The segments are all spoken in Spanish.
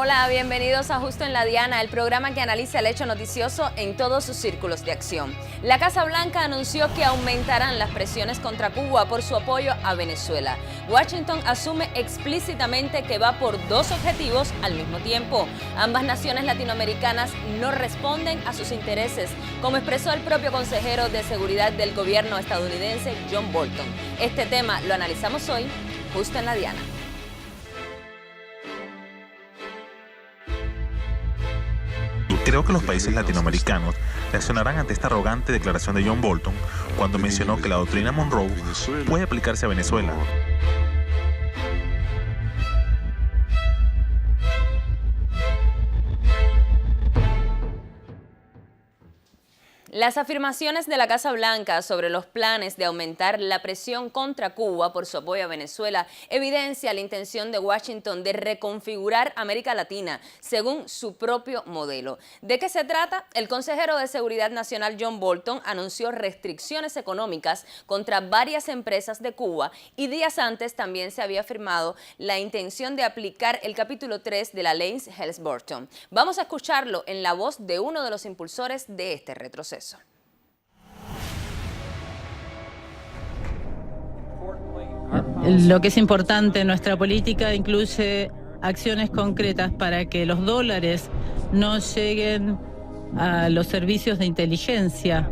Hola, bienvenidos a Justo en la Diana, el programa que analiza el hecho noticioso en todos sus círculos de acción. La Casa Blanca anunció que aumentarán las presiones contra Cuba por su apoyo a Venezuela. Washington asume explícitamente que va por dos objetivos al mismo tiempo. Ambas naciones latinoamericanas no responden a sus intereses, como expresó el propio consejero de seguridad del gobierno estadounidense, John Bolton. Este tema lo analizamos hoy, Justo en la Diana. Creo que los países latinoamericanos reaccionarán ante esta arrogante declaración de John Bolton cuando mencionó que la doctrina Monroe puede aplicarse a Venezuela. Las afirmaciones de la Casa Blanca sobre los planes de aumentar la presión contra Cuba por su apoyo a Venezuela evidencia la intención de Washington de reconfigurar América Latina según su propio modelo. ¿De qué se trata? El consejero de Seguridad Nacional John Bolton anunció restricciones económicas contra varias empresas de Cuba y días antes también se había firmado la intención de aplicar el capítulo 3 de la ley Helms-Burton. Vamos a escucharlo en la voz de uno de los impulsores de este retroceso. Lo que es importante en nuestra política incluye acciones concretas para que los dólares no lleguen a los servicios de inteligencia.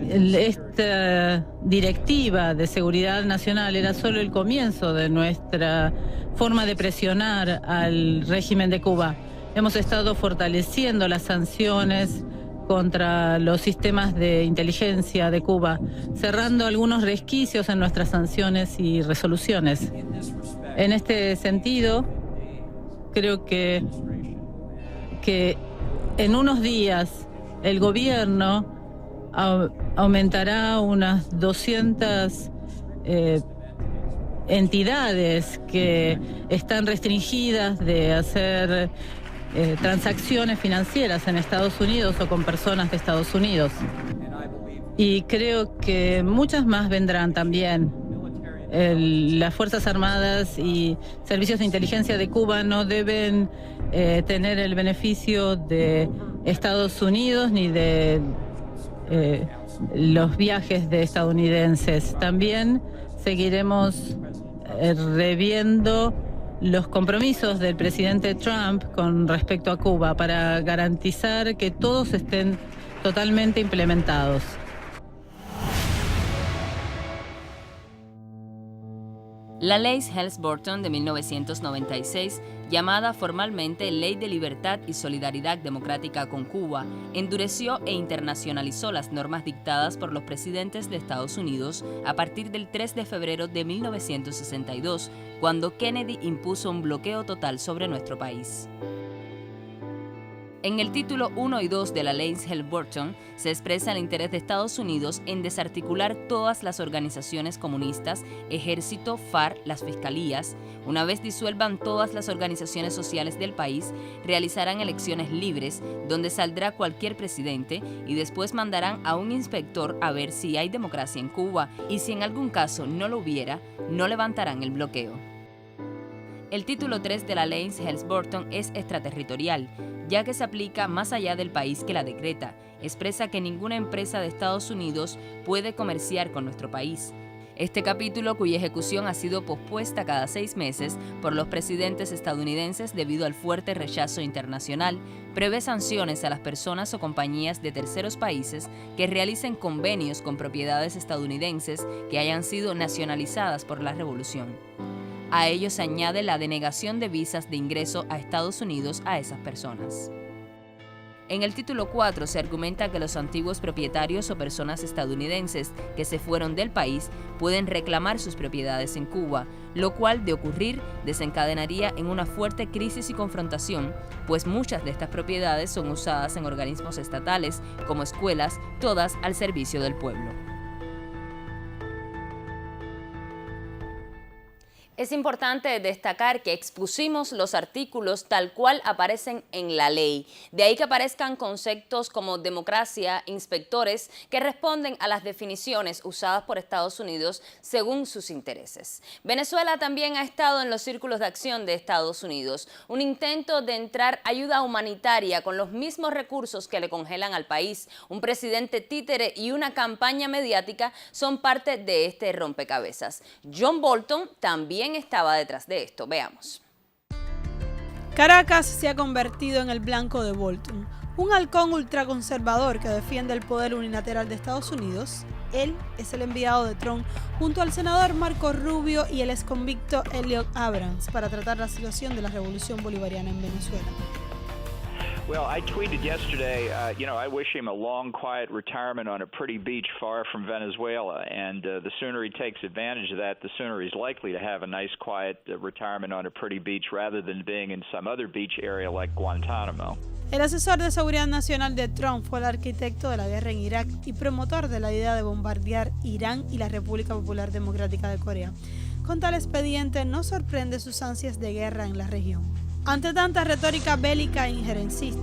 Esta directiva de seguridad nacional era solo el comienzo de nuestra forma de presionar al régimen de Cuba. Hemos estado fortaleciendo las sanciones contra los sistemas de inteligencia de Cuba, cerrando algunos resquicios en nuestras sanciones y resoluciones. En este sentido, creo que en unos días el gobierno aumentará unas 200 entidades que están restringidas de hacer transacciones financieras en Estados Unidos o con personas de Estados Unidos. Y creo que muchas más vendrán también. Las Fuerzas Armadas y servicios de inteligencia de Cuba no deben tener el beneficio de Estados Unidos ni de los viajes de estadounidenses. También seguiremos reviendo los compromisos del presidente Trump con respecto a Cuba para garantizar que todos estén totalmente implementados. La ley Helms-Burton de 1996, llamada formalmente Ley de Libertad y Solidaridad Democrática con Cuba, endureció e internacionalizó las normas dictadas por los presidentes de Estados Unidos a partir del 3 de febrero de 1962, cuando Kennedy impuso un bloqueo total sobre nuestro país. En el título 1 y 2 de la ley Helms-Burton se expresa el interés de Estados Unidos en desarticular todas las organizaciones comunistas, ejército, FARC, las fiscalías. Una vez disuelvan todas las organizaciones sociales del país, realizarán elecciones libres donde saldrá cualquier presidente y después mandarán a un inspector a ver si hay democracia en Cuba y si en algún caso no lo hubiera, no levantarán el bloqueo. El título 3 de la ley Helms-Burton es extraterritorial, ya que se aplica más allá del país que la decreta. Expresa que ninguna empresa de Estados Unidos puede comerciar con nuestro país. Este capítulo, cuya ejecución ha sido pospuesta cada 6 meses por los presidentes estadounidenses debido al fuerte rechazo internacional, prevé sanciones a las personas o compañías de terceros países que realicen convenios con propiedades estadounidenses que hayan sido nacionalizadas por la revolución. A ello se añade la denegación de visas de ingreso a Estados Unidos a esas personas. En el título 4 se argumenta que los antiguos propietarios o personas estadounidenses que se fueron del país pueden reclamar sus propiedades en Cuba, lo cual, de ocurrir, desencadenaría en una fuerte crisis y confrontación, pues muchas de estas propiedades son usadas en organismos estatales, como escuelas, todas al servicio del pueblo. Es importante destacar que expusimos los artículos tal cual aparecen en la ley. De ahí que aparezcan conceptos como democracia, inspectores, que responden a las definiciones usadas por Estados Unidos según sus intereses. Venezuela también ha estado en los círculos de acción de Estados Unidos. Un intento de entrar ayuda humanitaria con los mismos recursos que le congelan al país. Un presidente títere y una campaña mediática son parte de este rompecabezas. John Bolton también estaba detrás de esto. Veamos. Caracas se ha convertido en el blanco de Bolton, un halcón ultraconservador que defiende el poder unilateral de Estados Unidos. Él es el enviado de Trump junto al senador Marco Rubio y el exconvicto Elliot Abrams para tratar la situación de la revolución bolivariana en Venezuela. Well, I tweeted yesterday, I wish him a long, quiet retirement on a pretty beach far from Venezuela. And the sooner he takes advantage of that, the sooner he's likely to have a nice, quiet retirement on a pretty beach rather than being in some other beach area like Guantánamo. El asesor de seguridad nacional de Trump fue el arquitecto de la guerra en Irak y promotor de la idea de bombardear Irán y la República Popular Democrática de Corea. Con tal expediente no sorprende sus ansias de guerra en la región. Ante tanta retórica bélica e injerencista,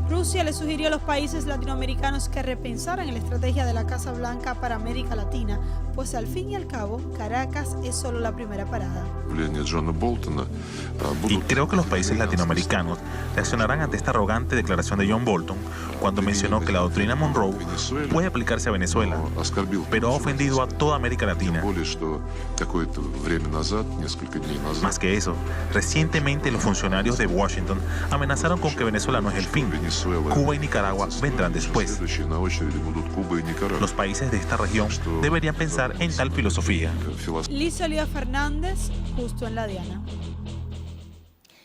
Rusia le sugirió a los países latinoamericanos que repensaran en la estrategia de la Casa Blanca para América Latina, pues al fin y al cabo, Caracas es solo la primera parada. Y creo que los países latinoamericanos reaccionarán ante esta arrogante declaración de John Bolton cuando mencionó que la doctrina Monroe puede aplicarse a Venezuela, pero ha ofendido a toda América Latina. Más que eso, recientemente los funcionarios de Washington amenazaron con que Venezuela no es el fin. Cuba y Nicaragua vendrán después. Los países de esta región deberían pensar en tal filosofía. Liz Olía Fernández, justo en la diana.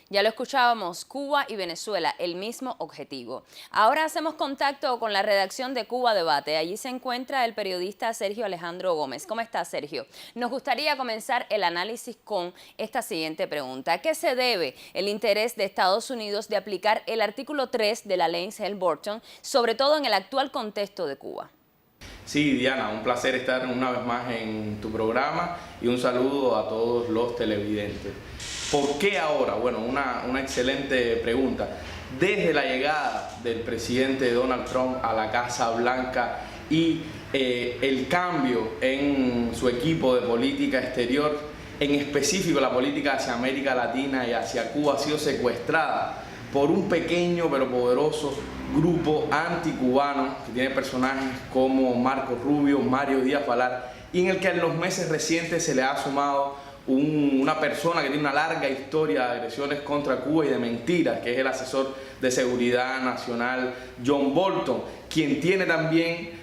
Ya lo escuchábamos, Cuba y Venezuela, el mismo objetivo. Ahora hacemos contacto con la redacción de Cuba Debate. Allí se encuentra el periodista Sergio Alejandro Gómez. ¿Cómo estás, Sergio? Nos gustaría comenzar el análisis con esta siguiente pregunta. ¿A qué se debe el interés de Estados Unidos de aplicar el artículo 3 de la ley Helms-Burton, sobre todo en el actual contexto de Cuba? Sí, Diana, un placer estar una vez más en tu programa y un saludo a todos los televidentes. ¿Por qué ahora? Bueno, una excelente pregunta. Desde la llegada del presidente Donald Trump a la Casa Blanca y el cambio en su equipo de política exterior, en específico la política hacia América Latina y hacia Cuba, ha sido secuestrada por un pequeño pero poderoso grupo anticubano que tiene personajes como Marco Rubio, Mario Díaz-Balart, y en el que en los meses recientes se le ha sumado una persona que tiene una larga historia de agresiones contra Cuba y de mentiras, que es el asesor de seguridad nacional John Bolton, quien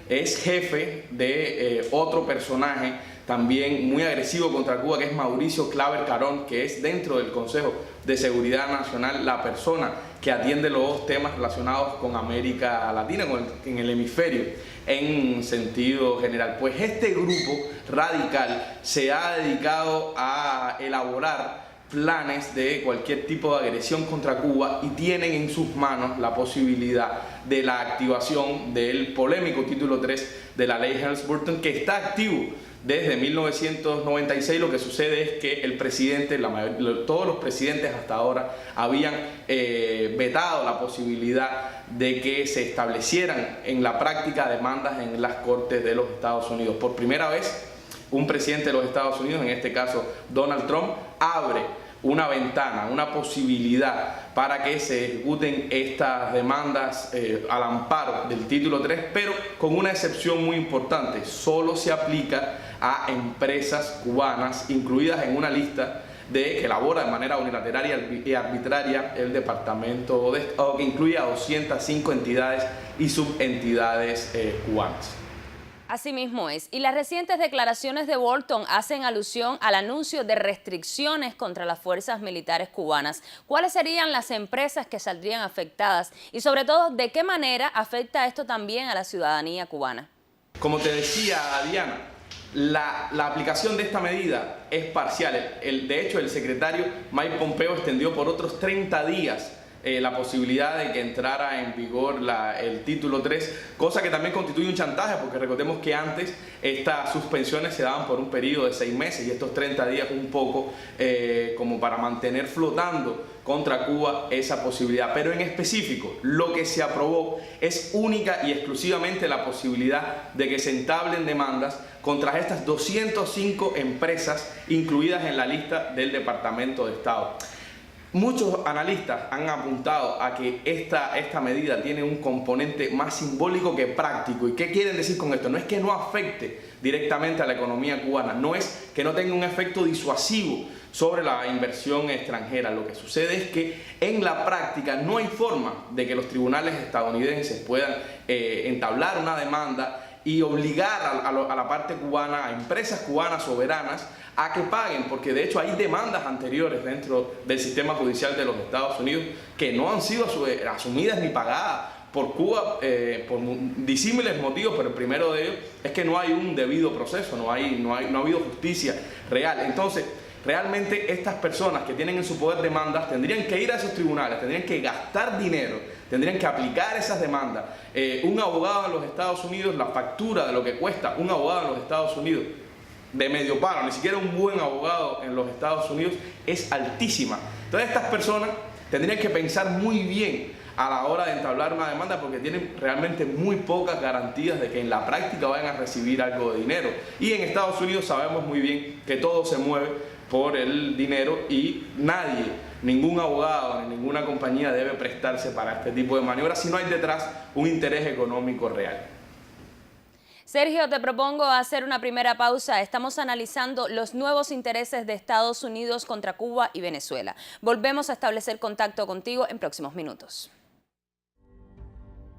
es jefe de otro personaje también muy agresivo contra Cuba, que es Mauricio Claver Carón, que es dentro del Consejo de Seguridad Nacional la persona que atiende los temas relacionados con América Latina, en el hemisferio en sentido general. Pues este grupo radical se ha dedicado a elaborar planes de cualquier tipo de agresión contra Cuba y tienen en sus manos la posibilidad de la activación del polémico título 3 de la ley Helms-Burton, que está activo desde 1996. Lo que sucede es que el presidente, todos los presidentes hasta ahora habían vetado la posibilidad de que se establecieran en la práctica demandas en las Cortes de los Estados Unidos. Por primera vez, un presidente de los Estados Unidos, en este caso Donald Trump, abre una ventana, una posibilidad para que se ejecuten estas demandas al amparo del título 3, pero con una excepción muy importante: solo se aplica a empresas cubanas incluidas en una lista que elabora de manera unilateral y arbitraria el Departamento de Estado, que incluye a 205 entidades y subentidades cubanas. Así mismo es. Y las recientes declaraciones de Bolton hacen alusión al anuncio de restricciones contra las fuerzas militares cubanas. ¿Cuáles serían las empresas que saldrían afectadas? Y sobre todo, ¿de qué manera afecta esto también a la ciudadanía cubana? Como te decía, Diana, la aplicación de esta medida es parcial. De hecho, el secretario Mike Pompeo extendió por otros 30 días la posibilidad de que entrara en vigor el título 3, cosa que también constituye un chantaje, porque recordemos que antes estas suspensiones se daban por un periodo de 6 meses y estos 30 días un poco como para mantener flotando contra Cuba esa posibilidad. Pero en específico, lo que se aprobó es única y exclusivamente la posibilidad de que se entablen demandas contra estas 205 empresas incluidas en la lista del Departamento de Estado. Muchos analistas han apuntado a que esta medida tiene un componente más simbólico que práctico. ¿Y qué quieren decir con esto? No es que no afecte directamente a la economía cubana, no es que no tenga un efecto disuasivo sobre la inversión extranjera. Lo que sucede es que en la práctica no hay forma de que los tribunales estadounidenses puedan entablar una demanda y obligar a la parte cubana, a empresas cubanas soberanas, a que paguen, porque de hecho hay demandas anteriores dentro del sistema judicial de los Estados Unidos que no han sido asumidas ni pagadas por Cuba por disímiles motivos, pero el primero de ellos es que no hay un debido proceso, no ha habido justicia real. Entonces, realmente estas personas que tienen en su poder demandas tendrían que ir a esos tribunales, tendrían que gastar dinero, tendrían que aplicar esas demandas. Un abogado en los Estados Unidos, la factura de lo que cuesta un abogado en los Estados Unidos, de medio palo, ni siquiera un buen abogado en los Estados Unidos, es altísima. Entonces estas personas tendrían que pensar muy bien a la hora de entablar una demanda, porque tienen realmente muy pocas garantías de que en la práctica vayan a recibir algo de dinero. Y en Estados Unidos sabemos muy bien que todo se mueve por el dinero y nadie, ningún abogado ni ninguna compañía debe prestarse para este tipo de maniobras si no hay detrás un interés económico real. Sergio, te propongo hacer una primera pausa. Estamos analizando los nuevos intereses de Estados Unidos contra Cuba y Venezuela. Volvemos a establecer contacto contigo en próximos minutos.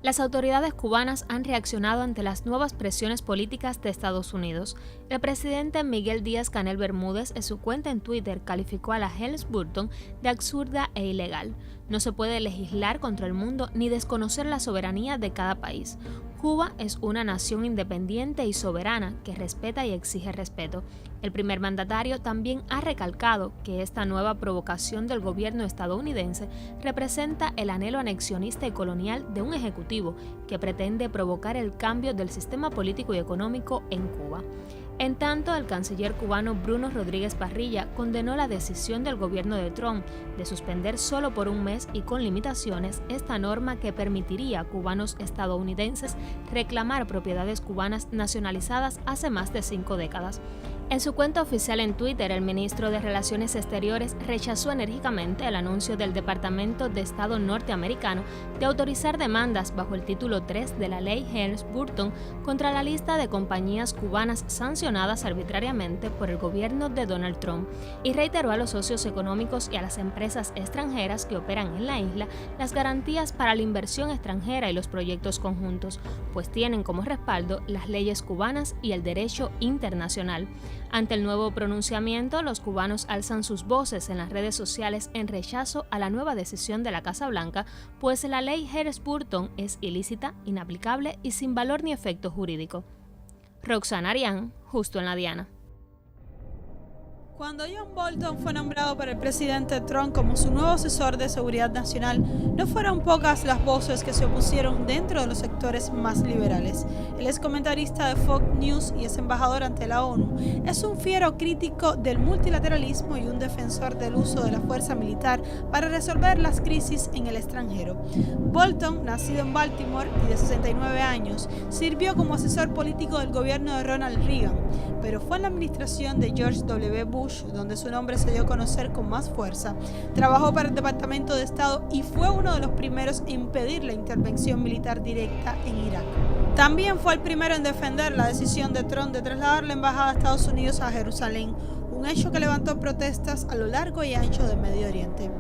Las autoridades cubanas han reaccionado ante las nuevas presiones políticas de Estados Unidos. El presidente Miguel Díaz-Canel Bermúdez, en su cuenta en Twitter, calificó a la Helms-Burton de absurda e ilegal. No se puede legislar contra el mundo ni desconocer la soberanía de cada país. Cuba es una nación independiente y soberana que respeta y exige respeto. El primer mandatario también ha recalcado que esta nueva provocación del gobierno estadounidense representa el anhelo anexionista y colonial de un ejecutivo que pretende provocar el cambio del sistema político y económico en Cuba. En tanto, el canciller cubano Bruno Rodríguez Parrilla condenó la decisión del gobierno de Trump de suspender solo por un mes y con limitaciones esta norma que permitiría a cubanos estadounidenses reclamar propiedades cubanas nacionalizadas hace más de 5 décadas. En su cuenta oficial en Twitter, el ministro de Relaciones Exteriores rechazó enérgicamente el anuncio del Departamento de Estado norteamericano de autorizar demandas bajo el título 3 de la ley Helms-Burton contra la lista de compañías cubanas sancionadas arbitrariamente por el gobierno de Donald Trump, y reiteró a los socios económicos y a las empresas extranjeras que operan en la isla las garantías para la inversión extranjera y los proyectos conjuntos, pues tienen como respaldo las leyes cubanas y el derecho internacional. Ante el nuevo pronunciamiento, los cubanos alzan sus voces en las redes sociales en rechazo a la nueva decisión de la Casa Blanca, pues la ley Helms-Burton es ilícita, inaplicable y sin valor ni efecto jurídico. Roxana Arián, Justo en la Diana. Cuando John Bolton fue nombrado por el presidente Trump como su nuevo asesor de seguridad nacional, no fueron pocas las voces que se opusieron dentro de los sectores más liberales. El excomentarista de Fox News y ex embajador ante la ONU es un fiero crítico del multilateralismo y un defensor del uso de la fuerza militar para resolver las crisis en el extranjero. Bolton, nacido en Baltimore y de 69 años, sirvió como asesor político del gobierno de Ronald Reagan, pero fue en la administración de George W. Bush donde su nombre se dio a conocer con más fuerza. Trabajó para el Departamento de Estado y fue uno de los primeros en impedir la intervención militar directa en Irak. También fue el primero en defender la decisión de Trump de trasladar la embajada de Estados Unidos a Jerusalén, un hecho que levantó protestas a lo largo y ancho del Medio Oriente.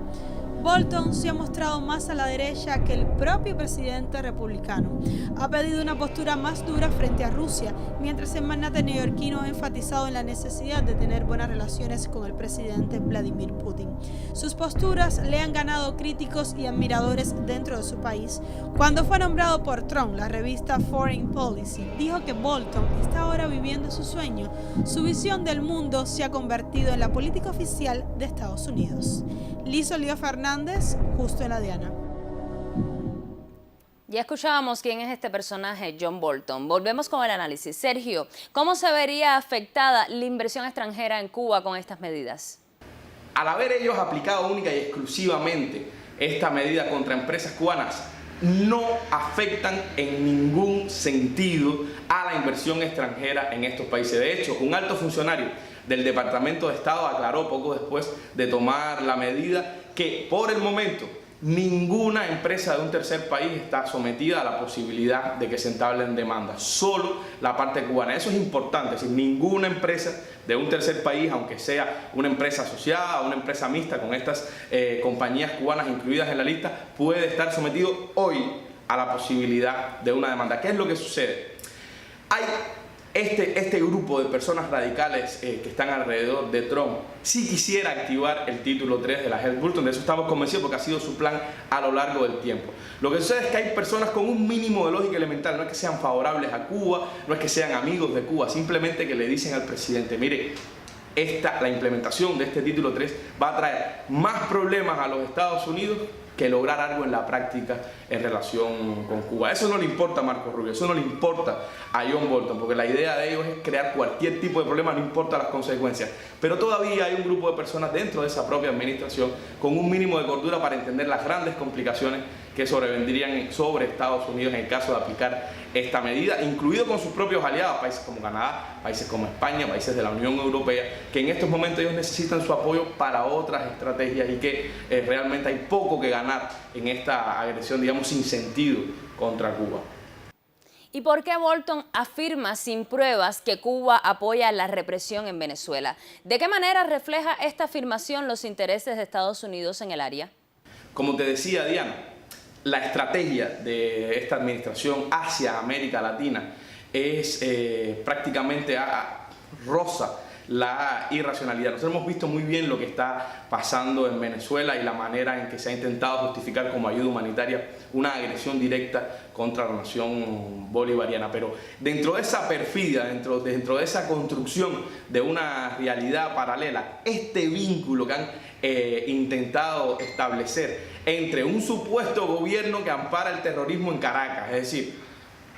Bolton se ha mostrado más a la derecha que el propio presidente republicano. Ha pedido una postura más dura frente a Rusia, mientras el magnate neoyorquino ha enfatizado en la necesidad de tener buenas relaciones con el presidente Vladimir Putin. Sus posturas le han ganado críticos y admiradores dentro de su país. Cuando fue nombrado por Trump, la revista Foreign Policy dijo que Bolton está ahora viviendo su sueño. Su visión del mundo se ha convertido en la política oficial de Estados Unidos. Liz Oliva Fernández, justo en la Diana. Ya escuchábamos quién es este personaje, John Bolton. Volvemos con el análisis. Sergio, ¿cómo se vería afectada la inversión extranjera en Cuba con estas medidas? Al haber ellos aplicado única y exclusivamente esta medida contra empresas cubanas, no afectan en ningún sentido a la inversión extranjera en estos países. De hecho, un alto funcionario del Departamento de Estado aclaró poco después de tomar la medida que por el momento ninguna empresa de un tercer país está sometida a la posibilidad de que se entablen demandas, solo la parte cubana. Eso es importante, es decir, ninguna empresa de un tercer país, aunque sea una empresa asociada o una empresa mixta con estas compañías cubanas incluidas en la lista, puede estar sometido hoy a la posibilidad de una demanda. ¿Qué es lo que sucede? Hay este grupo de personas radicales que están alrededor de Trump sí quisiera activar el título 3 de la Helms-Burton. De eso estamos convencidos porque ha sido su plan a lo largo del tiempo. Lo que sucede es que hay personas con un mínimo de lógica elemental. No es que sean favorables a Cuba, no es que sean amigos de Cuba, simplemente que le dicen al presidente: mire, la implementación de este título 3 va a traer más problemas a los Estados Unidos que lograr algo en la práctica en relación con Cuba. Eso no le importa a Marco Rubio, eso no le importa a John Bolton, porque la idea de ellos es crear cualquier tipo de problema, no importa las consecuencias. Pero todavía hay un grupo de personas dentro de esa propia administración con un mínimo de cordura para entender las grandes complicaciones que sobrevendrían sobre Estados Unidos en el caso de aplicar esta medida, incluido con sus propios aliados, países como Canadá, países como España, países de la Unión Europea, que en estos momentos ellos necesitan su apoyo para otras estrategias y que realmente hay poco que ganar en esta agresión, digamos, sin sentido contra Cuba. ¿Y por qué Bolton afirma sin pruebas que Cuba apoya la represión en Venezuela? ¿De qué manera refleja esta afirmación los intereses de Estados Unidos en el área? Como te decía, Diana, la estrategia de esta administración hacia América Latina es prácticamente roza la irracionalidad. Nosotros hemos visto muy bien lo que está pasando en Venezuela y la manera en que se ha intentado justificar como ayuda humanitaria una agresión directa contra la nación bolivariana. Pero dentro de esa perfidia, dentro de esa construcción de una realidad paralela, este vínculo que han intentado establecer entre un supuesto gobierno que ampara el terrorismo en Caracas, es decir,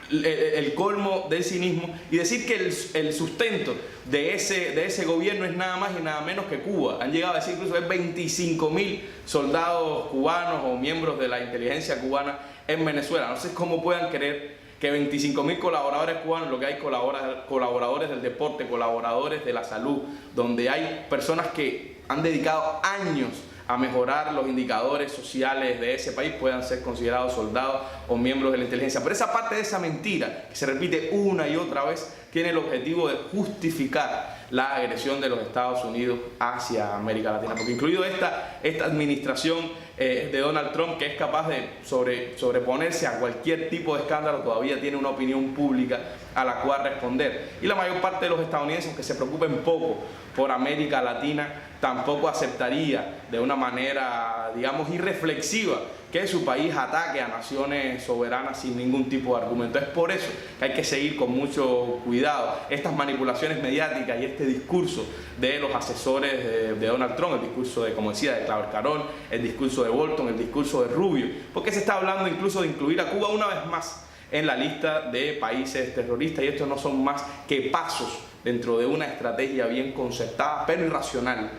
el colmo del cinismo, y decir que el sustento de ese gobierno es nada más y nada menos que Cuba. Han llegado a decir incluso que 25.000 soldados cubanos o miembros de la inteligencia cubana en Venezuela. No sé cómo puedan creer que 25.000 colaboradores cubanos, lo que hay colaboradores del deporte, colaboradores de la salud, donde hay personas que han dedicado años a mejorar los indicadores sociales de ese país, puedan ser considerados soldados o miembros de la inteligencia. Pero esa parte de esa mentira, que se repite una y otra vez, tiene el objetivo de justificar la agresión de los Estados Unidos hacia América Latina. Porque incluido esta administración de Donald Trump, que es capaz de sobreponerse a cualquier tipo de escándalo, todavía tiene una opinión pública a la cual responder. Y la mayor parte de los estadounidenses, aunque se preocupen poco por América Latina, tampoco aceptaría de una manera, digamos, irreflexiva que su país ataque a naciones soberanas sin ningún tipo de argumento. Es por eso que hay que seguir con mucho cuidado estas manipulaciones mediáticas y este discurso de los asesores de Donald Trump, el discurso de, como decía, de Claver Carón, el discurso de Bolton, el discurso de Rubio, porque se está hablando incluso de incluir a Cuba una vez más en la lista de países terroristas, y estos no son más que pasos dentro de una estrategia bien concertada pero irracional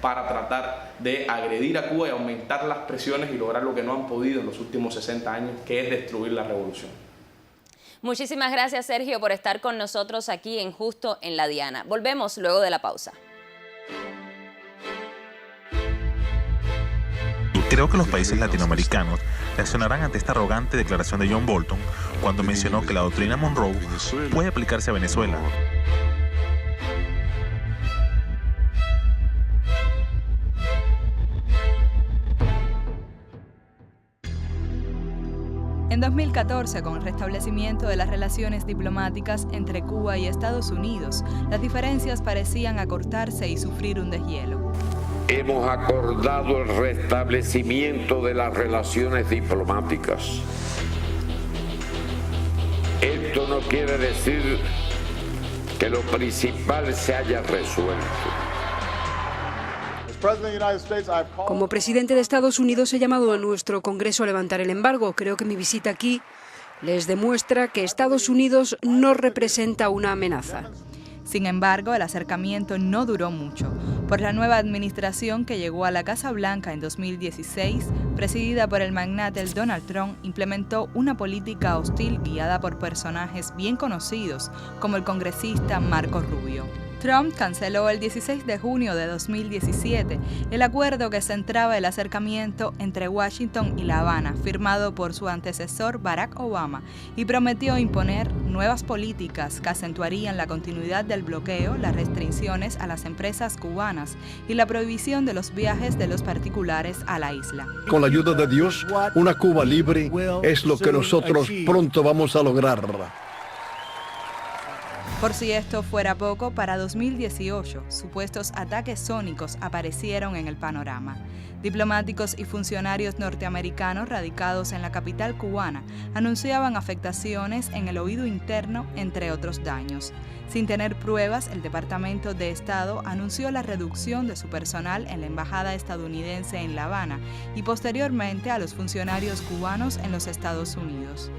para tratar de agredir a Cuba y aumentar las presiones y lograr lo que no han podido en los últimos 60 años, que es destruir la revolución. Muchísimas gracias, Sergio, por estar con nosotros aquí en Justo en la Diana. Volvemos luego de la pausa. Creo que los países latinoamericanos reaccionarán ante esta arrogante declaración de John Bolton cuando mencionó que la doctrina Monroe puede aplicarse a Venezuela. En 2014, con el restablecimiento de las relaciones diplomáticas entre Cuba y Estados Unidos, las diferencias parecían acortarse y sufrir un deshielo. hemos acordado el restablecimiento de las relaciones diplomáticas. Esto no quiere decir que lo principal se haya resuelto. Como presidente de Estados Unidos he llamado a nuestro Congreso a levantar el embargo. Creo que mi visita aquí les demuestra que Estados Unidos no representa una amenaza. Sin embargo, el acercamiento no duró mucho, por la nueva administración que llegó a la Casa Blanca en 2016, presidida por el magnate Donald Trump, implementó una política hostil guiada por personajes bien conocidos, como el congresista Marco Rubio. Trump canceló el 16 de junio de 2017 el acuerdo que centraba el acercamiento entre Washington y La Habana, firmado por su antecesor Barack Obama, y prometió imponer nuevas políticas que acentuarían la continuidad del bloqueo, las restricciones a las empresas cubanas y la prohibición de los viajes de los particulares a la isla. Con la ayuda de Dios, una Cuba libre es lo que nosotros pronto vamos a lograr. Por si esto fuera poco, para 2018, supuestos ataques sónicos aparecieron en el panorama. Diplomáticos y funcionarios norteamericanos radicados en la capital cubana anunciaban afectaciones en el oído interno, entre otros daños. Sin tener pruebas, el Departamento de Estado anunció la reducción de su personal en la embajada estadounidense en La Habana y posteriormente a los funcionarios cubanos en los Estados Unidos.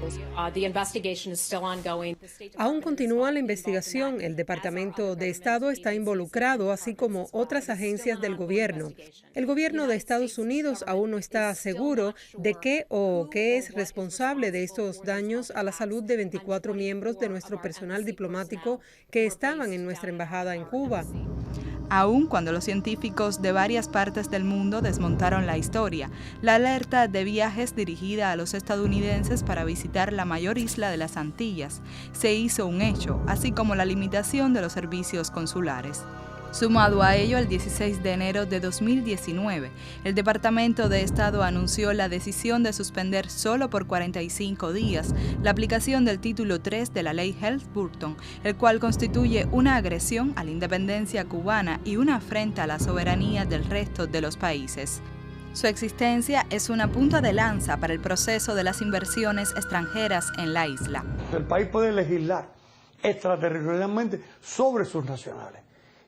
Aún continúa la investigación. El Departamento de Estado está involucrado, así como otras agencias del gobierno. El gobierno de Estados Unidos aún no está seguro de qué o qué es responsable de estos daños a la salud de 24 miembros de nuestro personal diplomático que estaban en nuestra embajada en Cuba. Aun cuando los científicos de varias partes del mundo desmontaron la historia, la alerta de viajes dirigida a los estadounidenses para visitar la mayor isla de las Antillas se hizo un hecho, así como la limitación de los servicios consulares. Sumado a ello, el 16 de enero de 2019, el Departamento de Estado anunció la decisión de suspender solo por 45 días la aplicación del título 3 de la ley Helms-Burton, el cual constituye una agresión a la independencia cubana y una afrenta a la soberanía del resto de los países. Su existencia es una punta de lanza para el proceso de las inversiones extranjeras en la isla. El país puede legislar extraterritorialmente sobre sus nacionales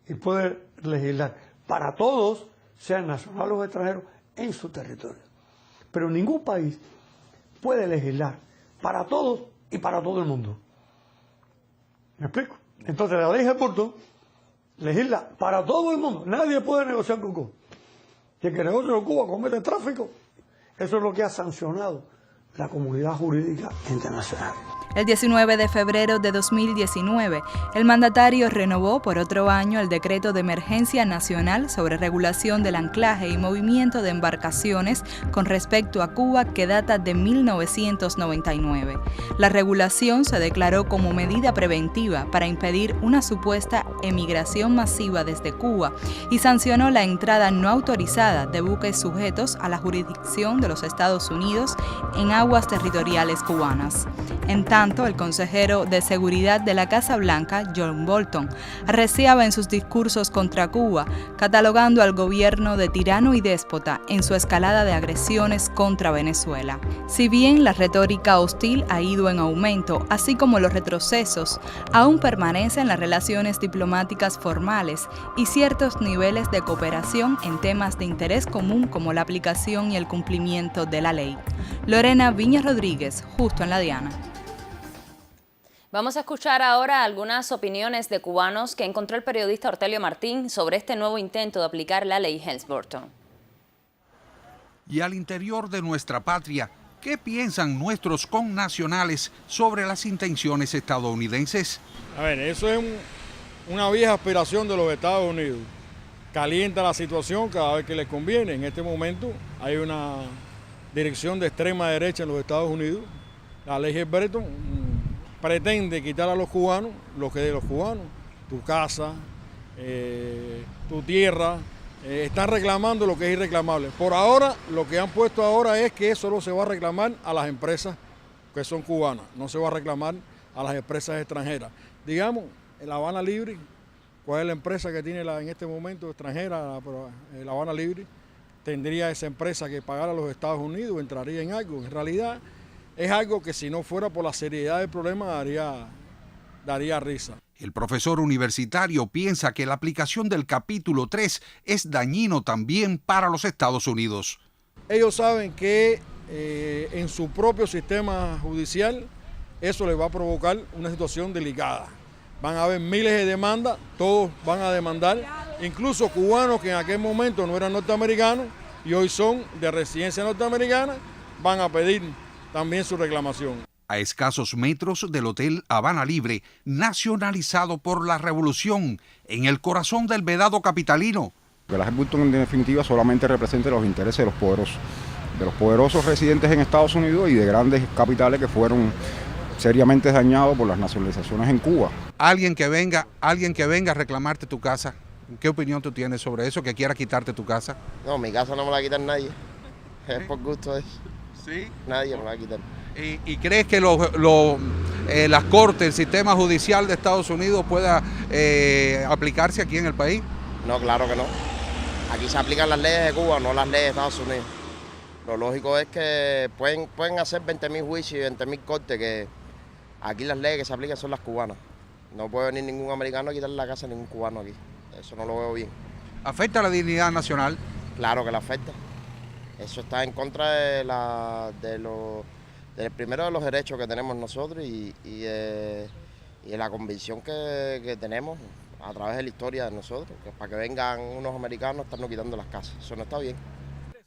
y puede legislar para todos, sean nacionales o extranjeros, en su territorio. Pero ningún país puede legislar para todos y para todo el mundo. ¿Me explico? Entonces la ley Helms-Burton legisla para todo el mundo. Nadie puede negociar con Cuba. Y el que negocia con Cuba comete tráfico. Eso es lo que ha sancionado la comunidad jurídica internacional. El 19 de febrero de 2019, el mandatario renovó por otro año el decreto de emergencia nacional sobre regulación del anclaje y movimiento de embarcaciones con respecto a Cuba que data de 1999. La regulación se declaró como medida preventiva para impedir una supuesta emigración masiva desde Cuba y sancionó la entrada no autorizada de buques sujetos a la jurisdicción de los Estados Unidos en aguas territoriales cubanas. En tanto, el consejero de Seguridad de la Casa Blanca, John Bolton, arreciaba en sus discursos contra Cuba, catalogando al gobierno de tirano y déspota en su escalada de agresiones contra Venezuela. Si bien la retórica hostil ha ido en aumento, así como los retrocesos, aún permanecen las relaciones diplomáticas formales y ciertos niveles de cooperación en temas de interés común como la aplicación y el cumplimiento de la ley. Lorena Viña Rodríguez, Justo en la Diana. Vamos a escuchar ahora algunas opiniones de cubanos que encontró el periodista Ortelio Martín sobre este nuevo intento de aplicar la ley Helms-Burton. Y al interior de nuestra patria, ¿qué piensan nuestros connacionales sobre las intenciones estadounidenses? A ver, eso es una vieja aspiración de los Estados Unidos. Calienta la situación cada vez que les conviene. En este momento hay una dirección de extrema derecha en los Estados Unidos. La ley Helms-Burton pretende quitar a los cubanos lo que es de los cubanos, tu casa, tu tierra, están reclamando lo que es irreclamable. Por ahora, lo que han puesto ahora es que solo se va a reclamar a las empresas que son cubanas, no se va a reclamar a las empresas extranjeras. Digamos, en La Habana Libre, ¿Cuál es la empresa que tiene en este momento extranjera, la Habana Libre? ¿Tendría esa empresa que pagar a los Estados Unidos? ¿Entraría en algo? En realidad es algo que si no fuera por la seriedad del problema daría risa. El profesor universitario piensa que la aplicación del capítulo 3 es dañino también para los Estados Unidos. Ellos saben que en su propio sistema judicial eso les va a provocar una situación delicada. Van a haber miles de demandas, todos van a demandar, incluso cubanos que en aquel momento no eran norteamericanos y hoy son de residencia norteamericana, van a pedir también su reclamación. A escasos metros del Hotel Habana Libre, nacionalizado por la revolución, en el corazón del vedado capitalino. Que la Hells-Burton en definitiva solamente representa los intereses de los poderosos residentes en Estados Unidos y de grandes capitales que fueron seriamente dañados por las nacionalizaciones en Cuba. Alguien que venga a reclamarte tu casa, ¿qué opinión tú tienes sobre eso, que quiera quitarte tu casa? No, mi casa no me la va a quitar nadie, es por gusto. ¿Sí? Nadie me la va a quitar. ¿Y crees que las cortes, el sistema judicial de Estados Unidos pueda aplicarse aquí en el país? No, claro que no. Aquí se aplican las leyes de Cuba, no las leyes de Estados Unidos. Lo lógico es que pueden hacer 20.000 juicios y 20.000 cortes, que aquí las leyes que se aplican son las cubanas. No puede venir ningún americano a quitarle la casa a ningún cubano aquí. Eso no lo veo bien. ¿Afecta la dignidad nacional? Claro que la afecta. Eso está en contra del primero de los derechos que tenemos nosotros y de la convicción que tenemos a través de la historia de nosotros, que para que vengan unos americanos a estarnos quitando las casas. Eso no está bien.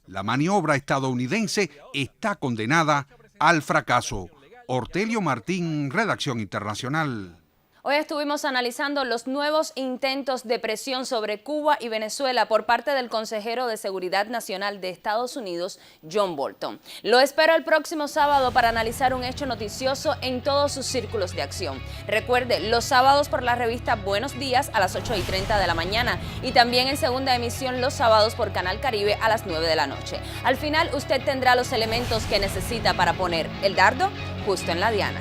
La maniobra estadounidense está condenada al fracaso. Ortelio Martín, Redacción Internacional. Hoy estuvimos analizando los nuevos intentos de presión sobre Cuba y Venezuela por parte del consejero de Seguridad Nacional de Estados Unidos, John Bolton. Lo espero el próximo sábado para analizar un hecho noticioso en todos sus círculos de acción. Recuerde, los sábados por la revista Buenos Días a las 8:30 de la mañana y también en segunda emisión los sábados por Canal Caribe a las 9 de la noche. Al final usted tendrá los elementos que necesita para poner el dardo justo en la diana.